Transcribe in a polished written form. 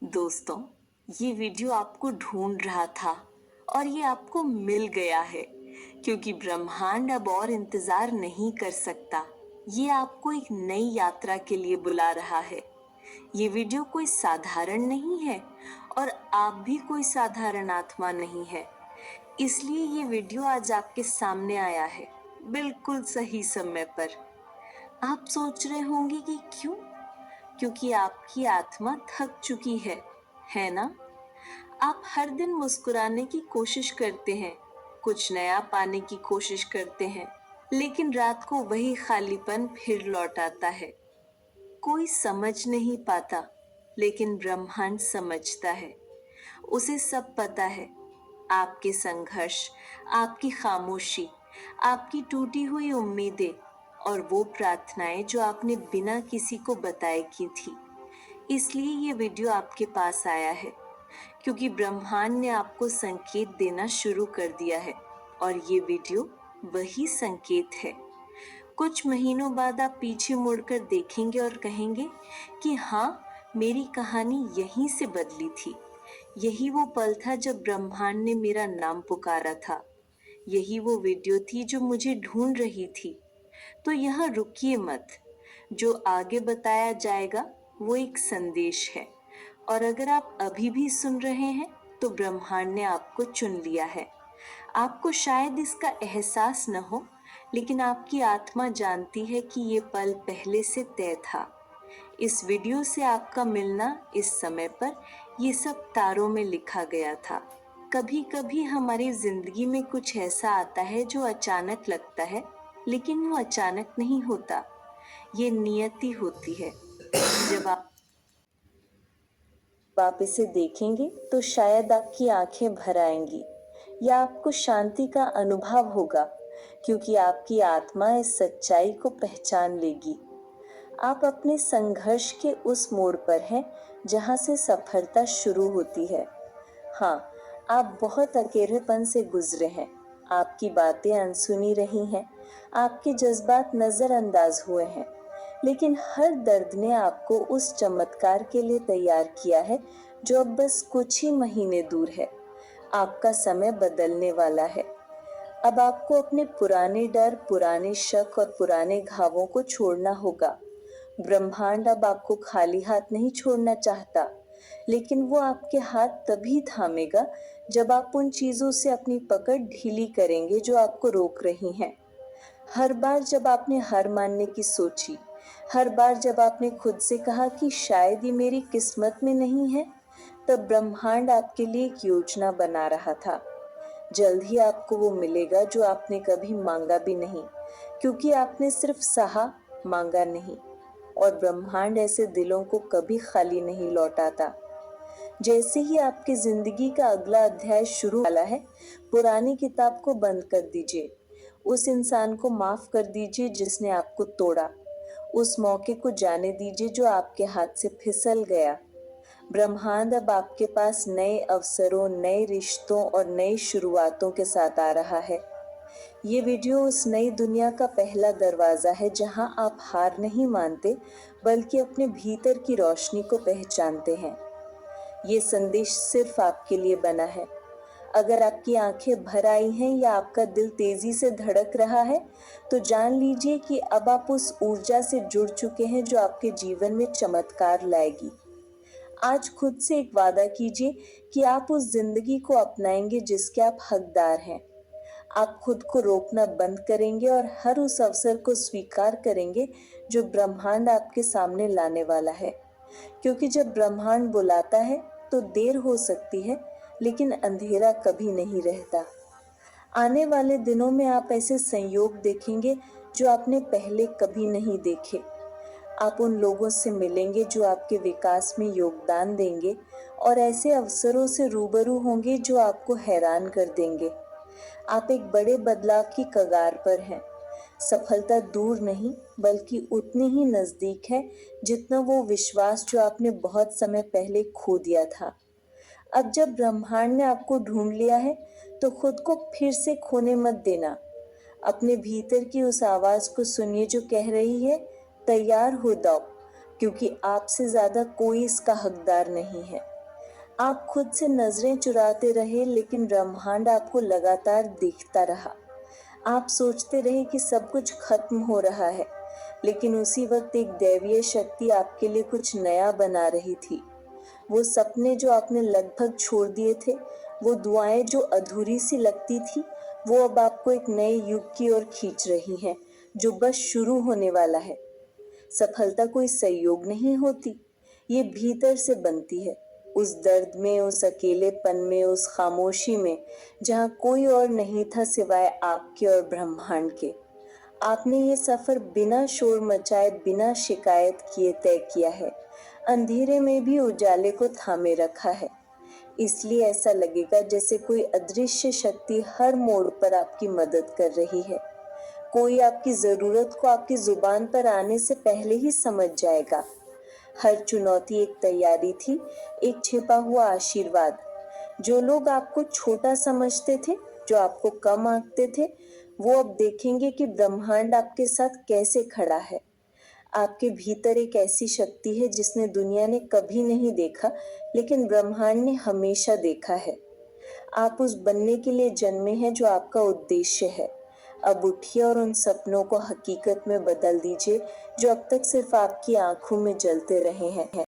दोस्तों, ये वीडियो आपको ढूंढ रहा था और ये आपको मिल गया है क्योंकि ब्रह्मांड अब और इंतजार नहीं कर सकता। ये आपको एक नई यात्रा के लिए बुला रहा है। ये वीडियो कोई साधारण नहीं है और आप भी कोई साधारण आत्मा नहीं है। इसलिए ये वीडियो आज आपके सामने आया है, बिल्कुल सही समय पर। आप सोच रहे होंगे कि क्यों? क्योंकि आपकी आत्मा थक चुकी है ना? आप हर दिन मुस्कुराने की कोशिश करते हैं, कुछ नया पाने की कोशिश करते हैं, लेकिन रात को वही खालीपन फिर लौट आता है। कोई समझ नहीं पाता, लेकिन ब्रह्मांड समझता है। उसे सब पता है। आपके संघर्ष, आपकी खामोशी, आपकी टूटी हुई उम्मीदें और वो प्रार्थनाएं जो आपने बिना किसी को बताए की थी। इसलिए ये वीडियो आपके पास आया है क्योंकि ब्रह्मांड ने आपको संकेत देना शुरू कर दिया है और ये वीडियो वही संकेत है। कुछ महीनों बाद आप पीछे मुड़कर देखेंगे और कहेंगे कि हाँ, मेरी कहानी यहीं से बदली थी। यही वो पल था जब ब्रह्मांड ने मेरा नाम पुकारा था। यही वो वीडियो थी जो मुझे ढूंढ रही थी। तो यहाँ रुकिए मत। जो आगे बताया जाएगा वो एक संदेश है और अगर आप अभी भी सुन रहे हैं तो ब्रह्मांड ने आपको चुन लिया है। आपको शायद इसका एहसास न हो, लेकिन आपकी आत्मा जानती है कि ये पल पहले से तय था। इस वीडियो से आपका मिलना इस समय पर, ये सब तारों में लिखा गया था। कभी कभी हमारी जिंदगी में कुछ ऐसा आता है जो अचानक लगता है, लेकिन वो अचानक नहीं होता। ये नियति होती है। जब आप इसे देखेंगे तो शायद आपकी आंखें भर आएंगी या आपको शांति का अनुभव होगा, क्योंकि आपकी आत्मा इस सच्चाई को पहचान लेगी। आप अपने संघर्ष के उस मोड़ पर हैं जहां से सफलता शुरू होती है। हाँ, आप बहुत अकेलेपन से गुजरे हैं। आपकी बातें अनसुनी रही हैं, आपके जज्बात नजरअंदाज हुए हैं, लेकिन हर दर्द ने आपको उस चमत्कार के लिए तैयार किया है जो अब बस कुछ ही महीने दूर है। आपका समय बदलने वाला है। अब आपको अपने पुराने डर, पुराने शक और पुराने घावों को छोड़ना होगा। ब्रह्मांड अब आपको खाली हाथ नहीं छोड़ना चाहता, लेकिन वो आपके हाथ तभी थामेगा जब आप उन चीजों से अपनी पकड़ ढीली करेंगे जो आपको रोक रही हैं। हर बार जब आपने हार मानने की सोची, हर बार जब आपने खुद से कहा कि शायद ये मेरी किस्मत में नहीं है, तब ब्रह्मांड आपके लिए एक योजना बना रहा था। जल्द ही आपको वो मिलेगा जो आपने कभी मांगा भी नहीं, क्योंकि आपने सिर्फ सहा, मांगा नहीं। और ब्रह्मांड ऐसे दिलों को कभी खाली नहीं लौटाता। जैसे ही आपकी जिंदगी का अगला अध्याय शुरू वाला है, पुरानी किताब को बंद कर दीजिए। उस इंसान को माफ कर दीजिए जिसने आपको तोड़ा। उस मौके को जाने दीजिए जो आपके हाथ से फिसल गया। ब्रह्मांड अब आपके पास नए अवसरों, नए रिश्तों और नई शुरुआतों के साथ आ रहा है। ये वीडियो उस नई दुनिया का पहला दरवाजा है जहां आप हार नहीं मानते, बल्कि अपने भीतर की रोशनी को पहचानते हैं। ये संदेश सिर्फ आपके लिए बना है। अगर आपकी आंखें भर आई हैं या आपका दिल तेजी से धड़क रहा है, तो जान लीजिए कि अब आप उस ऊर्जा से जुड़ चुके हैं जो आपके जीवन में चमत्कार लाएगी। आज खुद से एक वादा कीजिए कि आप उस जिंदगी को अपनाएंगे जिसके आप हकदार हैं। आप खुद को रोकना बंद करेंगे और हर उस अवसर को स्वीकार करेंगे जो ब्रह्मांड आपके सामने लाने वाला है। क्योंकि जब ब्रह्मांड बुलाता है तो देर हो सकती है, लेकिन अंधेरा कभी नहीं रहता। आने वाले दिनों में आप ऐसे संयोग देखेंगे जो आपने पहले कभी नहीं देखे। आप उन लोगों से मिलेंगे जो आपके विकास में योगदान देंगे और ऐसे अवसरों से रूबरू होंगे जो आपको हैरान कर देंगे। आप एक बड़े बदलाव की कगार पर हैं। सफलता दूर नहीं, बल्कि उतनी ही नजदीक है जितना वो विश्वास जो आपने बहुत समय पहले खो दिया था। अब जब ब्रह्मांड ने आपको ढूंढ लिया है, तो खुद को फिर से खोने मत देना। अपने भीतर की उस आवाज को सुनिए जो कह रही है, तैयार हो जाओ, क्योंकि आपसे ज्यादा कोई इसका हकदार नहीं है। आप खुद से नजरें चुराते रहे लेकिन ब्रह्मांड आपको लगातार देखता रहा। आप सोचते रहे कि सब कुछ खत्म हो रहा है, लेकिन उसी वक्त एक दैवीय शक्ति आपके लिए कुछ नया बना रही थी। वो सपने जो आपने लगभग छोड़ दिए थे, वो दुआएं जो अधूरी सी लगती थी, वो अब आपको एक नए युग की ओर खींच रही हैं, जो बस शुरू होने वाला है। सफलता कोई संयोग नहीं होती, ये भीतर से बनती है, उस दर्द में, उस अकेलेपन में, उस खामोशी में, जहाँ कोई और नहीं था सिवाय आपके और ब्रह्मांड के। आपने ये सफर बिना शोर मचाए, बिना शिकायत किए तय किया है। अंधेरे में भी उजाले को थामे रखा है। इसलिए ऐसा लगेगा जैसे कोई अदृश्य शक्ति हर मोड़ पर आपकी मदद कर रही है। कोई आपकी जरूरत को आपकी जुबान पर आने से पहले ही समझ जाएगा। हर चुनौती एक तैयारी थी, एक छिपा हुआ आशीर्वाद। जो लोग आपको छोटा समझते थे, जो आपको कम आंकते थे, वो अब देखेंगे कि ब्रह्मांड आपके साथ कैसे खड़ा है। आपके भीतर एक ऐसी शक्ति है जिसने दुनिया ने कभी नहीं देखा, लेकिन ब्रह्मांड ने हमेशा देखा है। आप उस बनने के लिए जन्मे हैं जो आपका उद्देश्य है। अब उठिए और उन सपनों को हकीकत में बदल दीजिए जो अब तक सिर्फ आपकी आंखों में जलते रहे हैं।